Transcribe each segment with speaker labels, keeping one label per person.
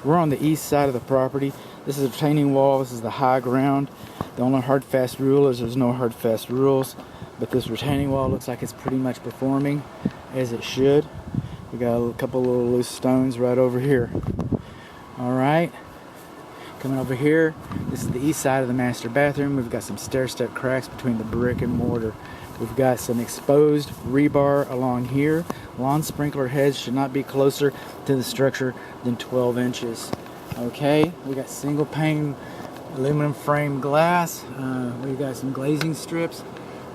Speaker 1: We're on the east side of the property. This is a retaining wall. This is the high ground. The only hard fast rule is there's no hard fast rules, but this retaining wall looks like it's pretty much performing as it should. We got a couple little loose stones right over here. All right, coming over here, this is the east side of the master bathroom. We've got some stair step cracks between the brick and mortar. We've got some exposed rebar along here. Lawn sprinkler heads should not be closer to the structure than 12 inches. Okay, we got single pane aluminum frame glass. We've got some glazing strips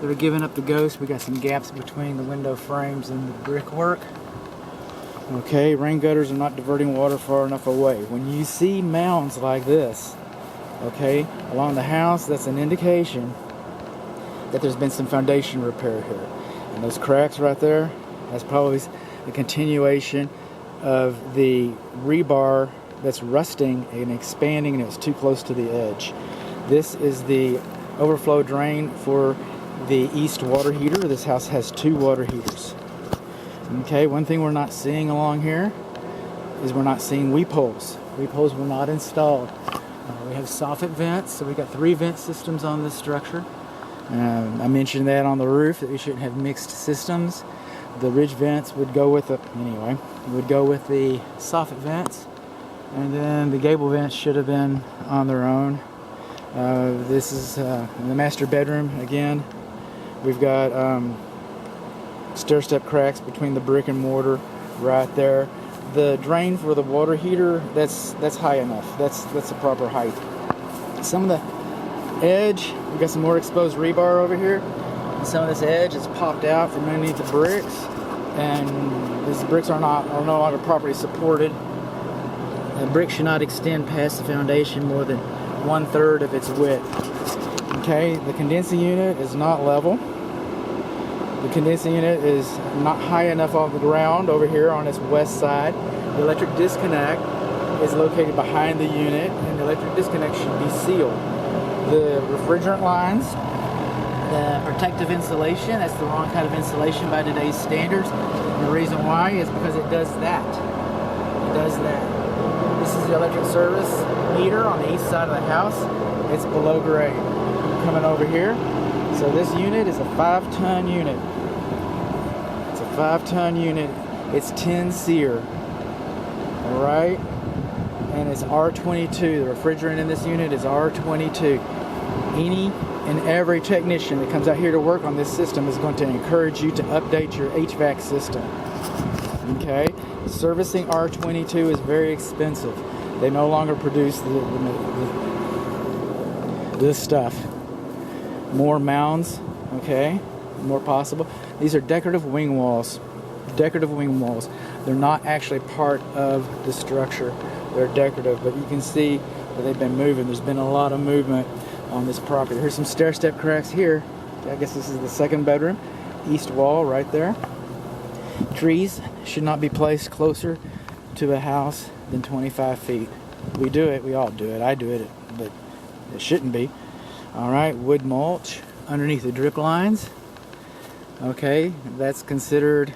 Speaker 1: that are giving up the ghost. We got some gaps between the window frames and the brickwork. Okay, rain gutters are not diverting water far enough away. When you see mounds like this, okay, along the house, that's an indication that there's been some foundation repair here. And those cracks right there, that's probably a continuation of the rebar that's rusting and expanding, and it's too close to the edge. This is the overflow drain for the east water heater. This house has 2 water heaters. Okay, one thing we're not seeing along here is we're not seeing weep holes. Weep holes were not installed. We have soffit vents, so we got 3 vent systems on this structure. I mentioned that on the roof, that we shouldn't have mixed systems. The ridge vents would go with the, anyway, would go with the soffit vents, and then the gable vents should have been on their own. This is the master bedroom again. We've got stair step cracks between the brick and mortar right there. The drain for the water heater, that's high enough. That's the proper height. Some of the edge, we've got some more exposed rebar over here. And some of this edge is popped out from underneath the bricks, and these bricks are no longer properly supported. The brick should not extend past the foundation more than 1/3 of its width. Okay, the condensing unit is not level. The condensing unit is not high enough off the ground over here on its west side. The electric disconnect is located behind the unit, and the electric disconnect should be sealed. The refrigerant lines, the protective insulation, that's the wrong kind of insulation by today's standards. And the reason why is because it does that. It does that. This is the electric service meter on the east side of the house. It's below grade. Coming over here. So this unit is a 5-ton unit. It's a 5-ton unit. It's 10 SEER. Alright? And it's R22. The refrigerant in this unit is R22. Any and every technician that comes out here to work on this system is going to encourage you to update your HVAC system. Okay? Servicing R22 is very expensive. They no longer produce this stuff. More mounds, okay? More possible. These are decorative wing walls. Decorative wing walls. They're not actually part of the structure. They're decorative, but you can see that they've been moving. There's been a lot of movement on this property. Here's some stair step cracks here. I guess this is the second bedroom. East wall right there. Trees should not be placed closer to a house than 25 feet. We do it. We all do it. I do it, but it shouldn't be. All right, wood mulch underneath the drip lines. Okay, that's considered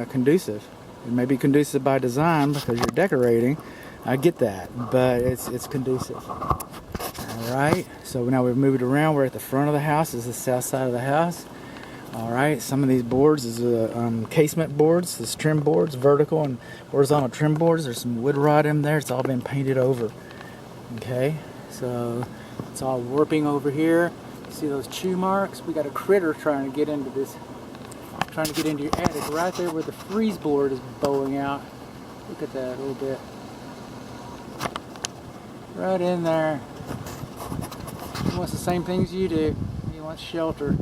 Speaker 1: conducive. It may be conducive by design because you're decorating. I get that, but it's conducive. All right, so now we've moved around. We're at the front of the house. This is the south side of the house. All right, some of these boards is casement boards, this trim boards, vertical and horizontal trim boards. There's some wood rot in there. It's all been painted over. Okay, so it's all warping over here. You see those chew marks? We got a critter trying to get into this, trying to get into your attic right there where the freeze board is bowing out. Look at that a little bit. Right in there. He wants the same things you do. He wants shelter.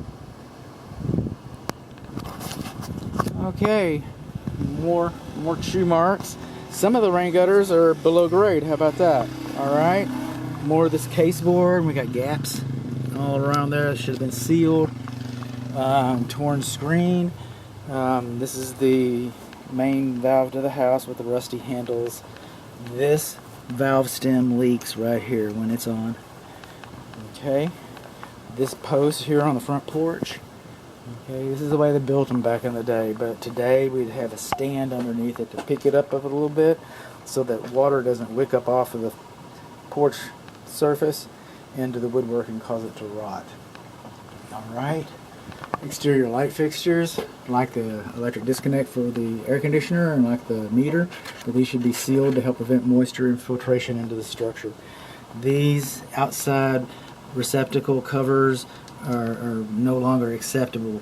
Speaker 1: Okay, more chew marks. Some of the rain gutters are below grade. How about that? All right. More of this case board. We got gaps all around there. It should have been sealed. Torn screen. This is the main valve to the house with the rusty handles. This valve stem leaks right here when it's on. Okay. This post here on the front porch. Okay, this is the way they built them back in the day, but today we'd have a stand underneath it to pick it up a little bit, so that water doesn't wick up off of the porch surface into the woodwork and cause it to rot. Alright, exterior light fixtures, like the electric disconnect for the air conditioner and like the meter, but these should be sealed to help prevent moisture infiltration into the structure. These outside receptacle covers are no longer acceptable.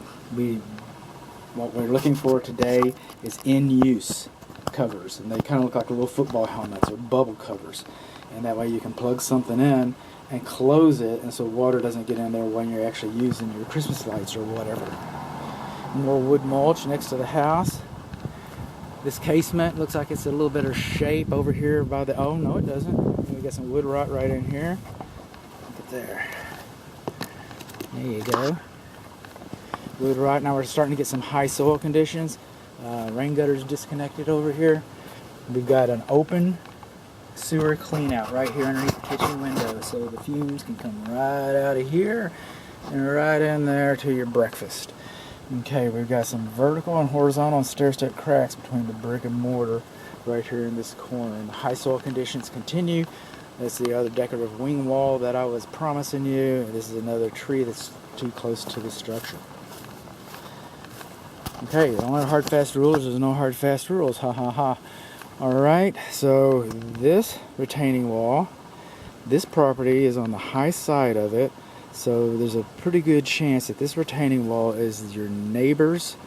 Speaker 1: What we're looking for today is in-use covers, and they kind of look like little football helmets or bubble covers, and that way you can plug something in and close it, and so water doesn't get in there when you're actually using your Christmas lights or whatever. More wood mulch next to the house. This casement looks like it's a little better shape over here by the, oh no it doesn't. We got some wood rot right in here. Look at there. There you go. Wood rot. Now we're starting to get some high soil conditions. Rain gutters disconnected over here. We've got an open sewer clean out right here underneath the kitchen window, so the fumes can come right out of here and right in there to your breakfast. Okay, we've got some vertical and horizontal stair-step cracks between the brick and mortar right here in this corner, and the high soil conditions continue. That's the other decorative wing wall that I was promising you. This is another tree that's too close to the structure. Okay, the only hard fast rules, there's no hard fast rules, ha ha ha. Alright, so this retaining wall, this property is on the high side of it, so there's a pretty good chance that this retaining wall is your neighbor's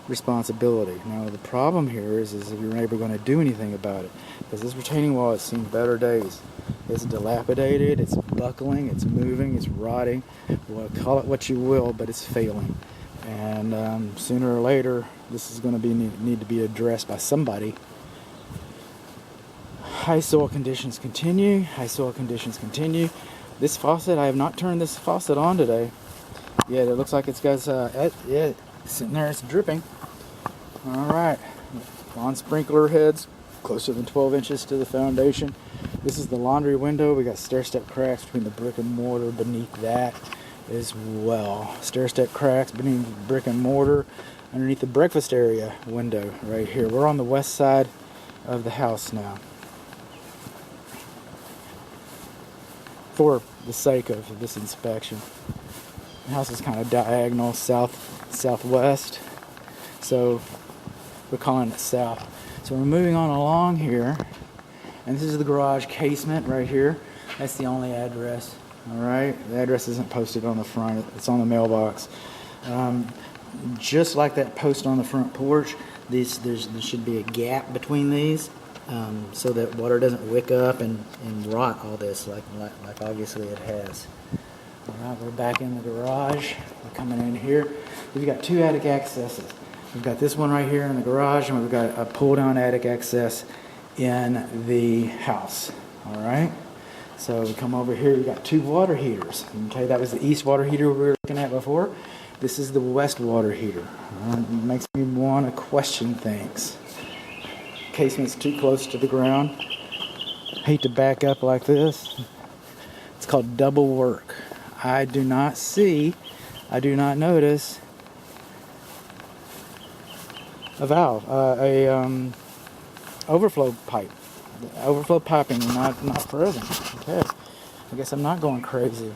Speaker 1: responsibility. Now the problem here is if your neighbor going to do anything about it, because this retaining wall has seen better days. It's dilapidated, it's buckling, it's moving, it's rotting, well, call it what you will, but it's failing. And sooner or later this is going to need to be addressed by somebody. High soil conditions continue. High soil conditions continue. This faucet, I have not turned this faucet on today. Yet it looks like it's got yeah, sitting there, it's dripping. Alright, lawn sprinkler heads closer than 12 inches to the foundation. This is the laundry window. We got stair-step cracks between the brick and mortar beneath that as well. Stair-step cracks beneath brick and mortar underneath the breakfast area window right here. We're on the west side of the house now, for the sake of this inspection. The house is kind of diagonal southwest, so we're calling it south. So we're moving on along here, and this is the garage casement right here. That's the only address. Alright, the address isn't posted on the front, it's on the mailbox. Just like that post on the front porch, there should be a gap between these, so that water doesn't wick up and rot all this like obviously it has. Alright, we're back in the garage. We're coming in here. We've got two attic accesses. We've got this one right here in the garage, and we've got a pull-down attic access in the house. Alright, so we come over here, we've got two water heaters. Okay, that was the east water heater we were looking at before. This is the west water heater. It makes me want to question things. Casement's too close to the ground. Hate to back up like this. It's called double work. I do not notice a valve, overflow pipe. The overflow piping not present. Okay, I guess I'm not going crazy.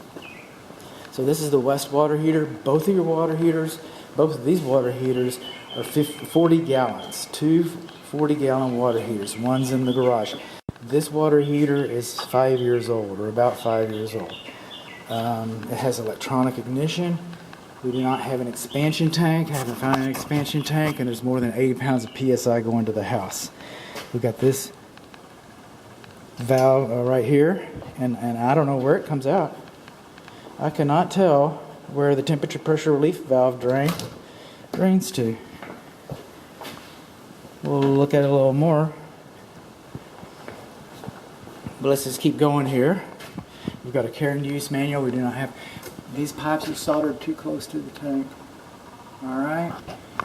Speaker 1: So this is the west water heater. Both of these water heaters are 40 gallons. Two 40-gallon water heaters. One's in the garage. This water heater is 5 years old, or about 5 years old. It has electronic ignition. We do not have an expansion tank. I haven't found an expansion tank, and there's more than 80 pounds of PSI going to the house. We've got this valve right here, and I don't know where it comes out. I cannot tell where the temperature pressure relief valve drains to. We'll look at it a little more. But let's just keep going here. We've got a care and use manual. We do not have, these pipes are soldered too close to the tank. Alright,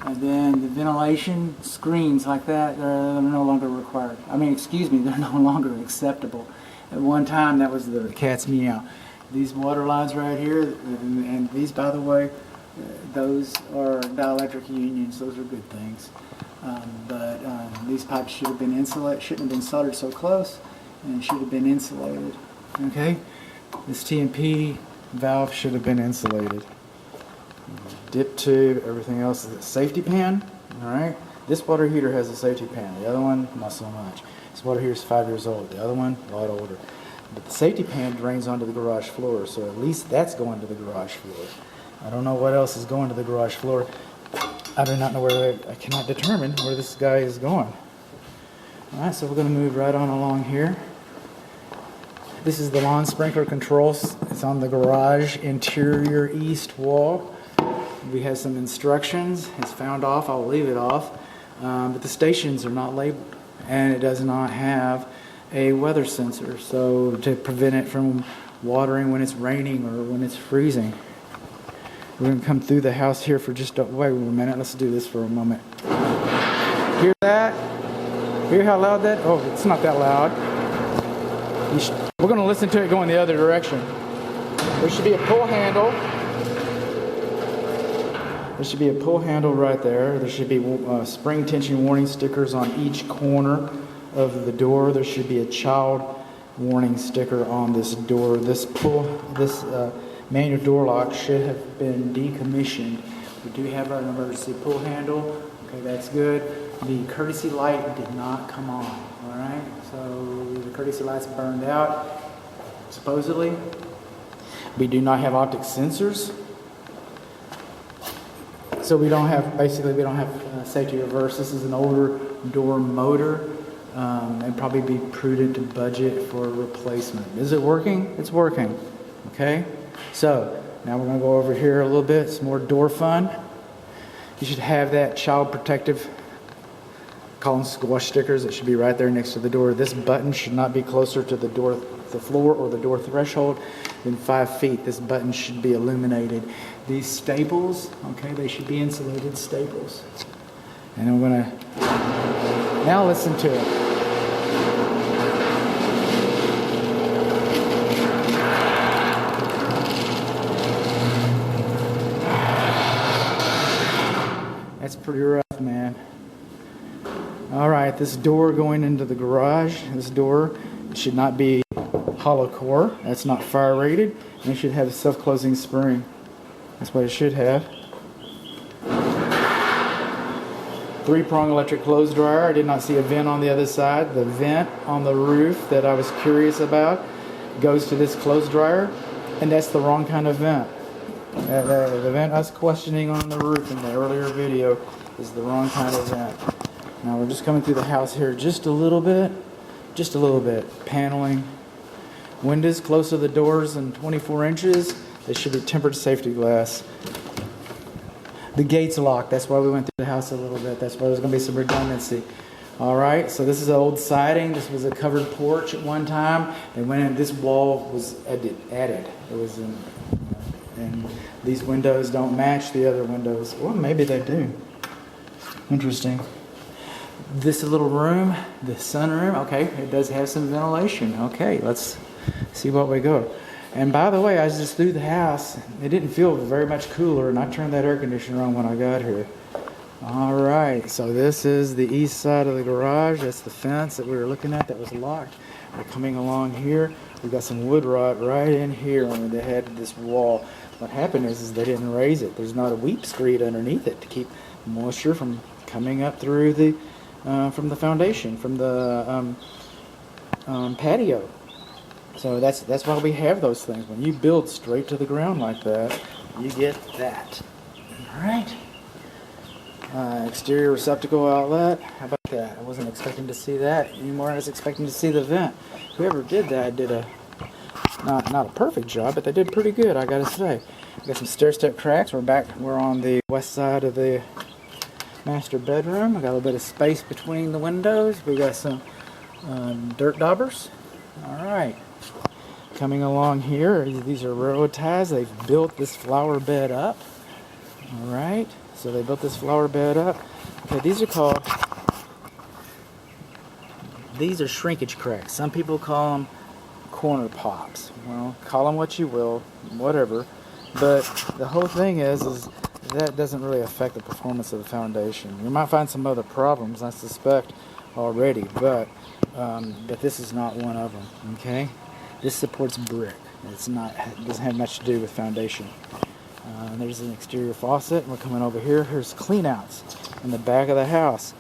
Speaker 1: and then the ventilation screens like that, they're no longer required. They're no longer acceptable. At one time, that was the cat's meow. These water lines right here, and these, by the way, those are dielectric unions. Those are good things. These pipes should have been insulated, shouldn't have been soldered so close, and should have been insulated. Okay, this T&P valve should have been insulated. Dip tube, everything else is a safety pan. All right, this water heater has a safety pan. The other one, not so much. This water heater is 5 years old. The other one, a lot older. But the safety pan drains onto the garage floor, so at least that's going to the garage floor. I don't know what else is going to the garage floor. I do not know where, I cannot determine where this guy is going. Alright, so we're going to move right on along here. This is the lawn sprinkler controls. It's on the garage interior east wall. We have some instructions. It's found off. I'll leave it off. But the stations are not labeled. And it does not have a weather sensor, so to prevent it from watering when it's raining or when it's freezing. We're going to come through the house here for just wait a minute. Let's do this for a moment. Hear that? Hear how loud that? Oh, it's not that loud. We're going to listen to it going the other direction. There should be a pull handle. There should be a pull handle right there. There should be spring tension warning stickers on each corner of the door. There should be a child warning sticker on this door. This manual door lock should have been decommissioned. We do have an emergency pull handle. Okay, that's good. The courtesy light did not come on. All right, so the courtesy light's burned out, supposedly. We do not have optic sensors. So we don't have, safety reverse. This is an older door motor. And probably be prudent to budget for a replacement. Is it working? It's working. Okay? So, now we're going to go over here a little bit. Some more door fun. You should have that child protective, call them squash stickers. It should be right there next to the door. This button should not be closer to the door, the floor or the door threshold than 5 feet. This button should be illuminated. These staples, okay, they should be insulated staples. And I'm going to now listen to it. That's pretty rough, man. All right, this door going into the garage, this door should not be hollow core. That's not fire rated. And it should have a self-closing spring. That's what it should have. 3-prong electric clothes dryer. I did not see a vent on the other side. The vent on the roof that I was curious about goes to this clothes dryer, and that's the wrong kind of vent. The vent I was questioning on the roof in the earlier video is the wrong kind of vent. Now we're just coming through the house here just a little bit. Paneling. Windows close to the doors and 24 inches. They should be tempered safety glass. The gate's locked. That's why we went through the house a little bit. That's why there's going to be some redundancy. All right, so this is old siding. This was a covered porch at one time. They went in. This wall was added. It was in, and these windows don't match the other windows. Well, maybe they do. Interesting. This little room, the sunroom. Okay, it does have some ventilation. Okay, let's see what we go. And by the way, I was just through the house. It didn't feel very much cooler, and I turned that air conditioner on when I got here. All right, so this is the east side of the garage. That's the fence that we were looking at that was locked. We're coming along here. We've got some wood rot right in here when they had this wall. What happened is they didn't raise it. There's not a weep screed underneath it to keep moisture from coming up through the from the foundation, from the patio. So that's why we have those things. When you build straight to the ground like that, you get that. All right. Exterior receptacle outlet. How about that? I wasn't expecting to see that anymore. I was expecting to see the vent. Whoever did that did a not a perfect job, but they did pretty good, I gotta say. We got some stair step cracks. We're on the west side of the master bedroom. I got a little bit of space between the windows. We got some dirt daubers. All right. Coming along here, these are railroad ties. They've built this flower bed up. All right. So they built this flower bed up. Okay, these are shrinkage cracks. Some people call them corner pops. Well, call them what you will, whatever. But the whole thing is that doesn't really affect the performance of the foundation. You might find some other problems, I suspect, already, but this is not one of them. Okay, this supports brick. It doesn't have much to do with foundation. There's an exterior faucet, and we're coming over here. Here's cleanouts in the back of the house,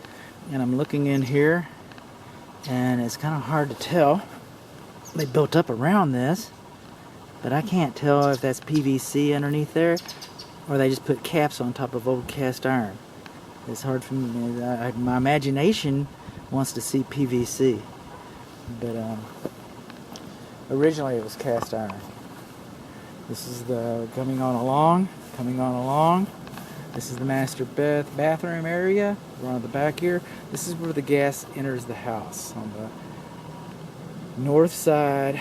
Speaker 1: and I'm looking in here, and it's kind of hard to tell. They built up around this, but I can't tell if that's PVC underneath there, or they just put caps on top of old cast iron. It's hard for me. My imagination wants to see PVC, but originally it was cast iron. This is the coming on along. This is the master bathroom area. We're on the back here. This is where the gas enters the house, on the north side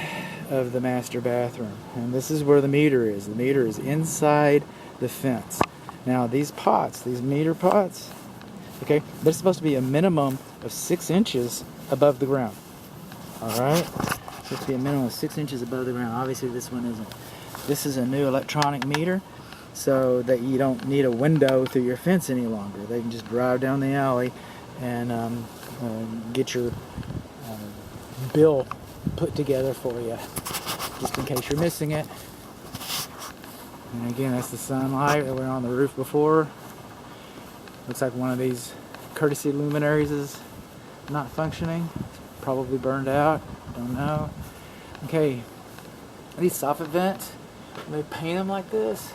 Speaker 1: of the master bathroom. And this is where the meter is. The meter is inside the fence. Now these pots, these meter pots, okay, they're supposed to be a minimum of 6 inches above the ground. Alright? Supposed to be a minimum of 6 inches above the ground. Obviously this one isn't. This is a new electronic meter, so that you don't need a window through your fence any longer. They can just drive down the alley and get your bill put together for you, just in case you're missing it. And again, that's the sunlight. We were on the roof before. Looks like one of these courtesy luminaries is not functioning. Probably burned out. Don't know. Okay, these soffit vents, when they paint them like this,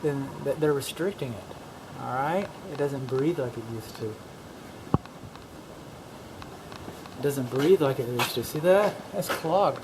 Speaker 1: then they're restricting it. Alright? It doesn't breathe like it used to. It doesn't breathe like it used to. See that? That's clogged.